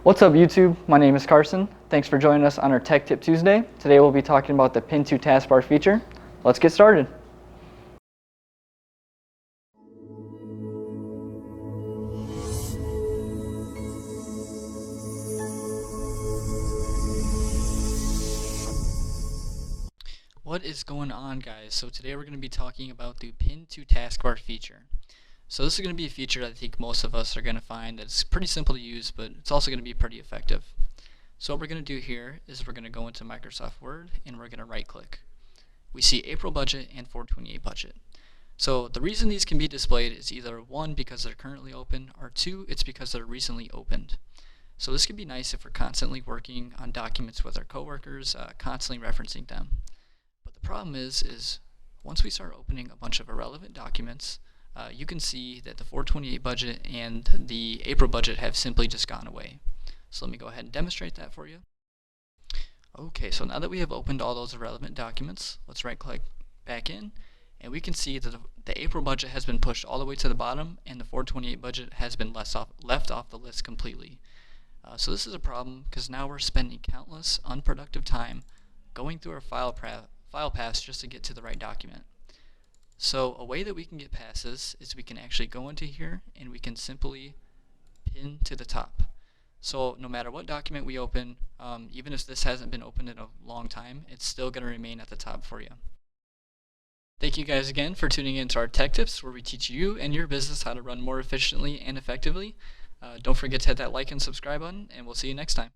What's up YouTube? My name is Carson. Thanks for joining us on our Tech Tip Tuesday. Today we'll be talking about the Pin to Taskbar feature. Let's get started. What is going on, guys? So today we're going to be talking about the Pin to Taskbar feature. So this is going to be a feature that I think most of us are going to find that it's pretty simple to use, but it's also going to be pretty effective. So what we're going to do here is we're going to go into Microsoft Word and we're going to right click. We see April budget and 428 budget. So the reason these can be displayed is either one, because they're currently open, or two, it's because they're recently opened. So this can be nice if we're constantly working on documents with our coworkers, constantly referencing them. But the problem is once we start opening a bunch of irrelevant documents, you can see that the 428 budget and the April budget have simply just gone away. So let me go ahead and demonstrate that for you. Okay, so now that we have opened all those irrelevant documents, let's right click back in, and we can see that the April budget has been pushed all the way to the bottom and the 428 budget has been left off the list completely. So this is a problem because now we're spending countless unproductive time going through our file paths just to get to the right document. So a way that we can get past this is we can actually go into here and we can simply pin to the top. So no matter what document we open, even if this hasn't been opened in a long time, it's still going to remain at the top for you. Thank you guys again for tuning in to our Tech Tips, where we teach you and your business how to run more efficiently and effectively. Don't forget to hit that like and subscribe button, and we'll see you next time.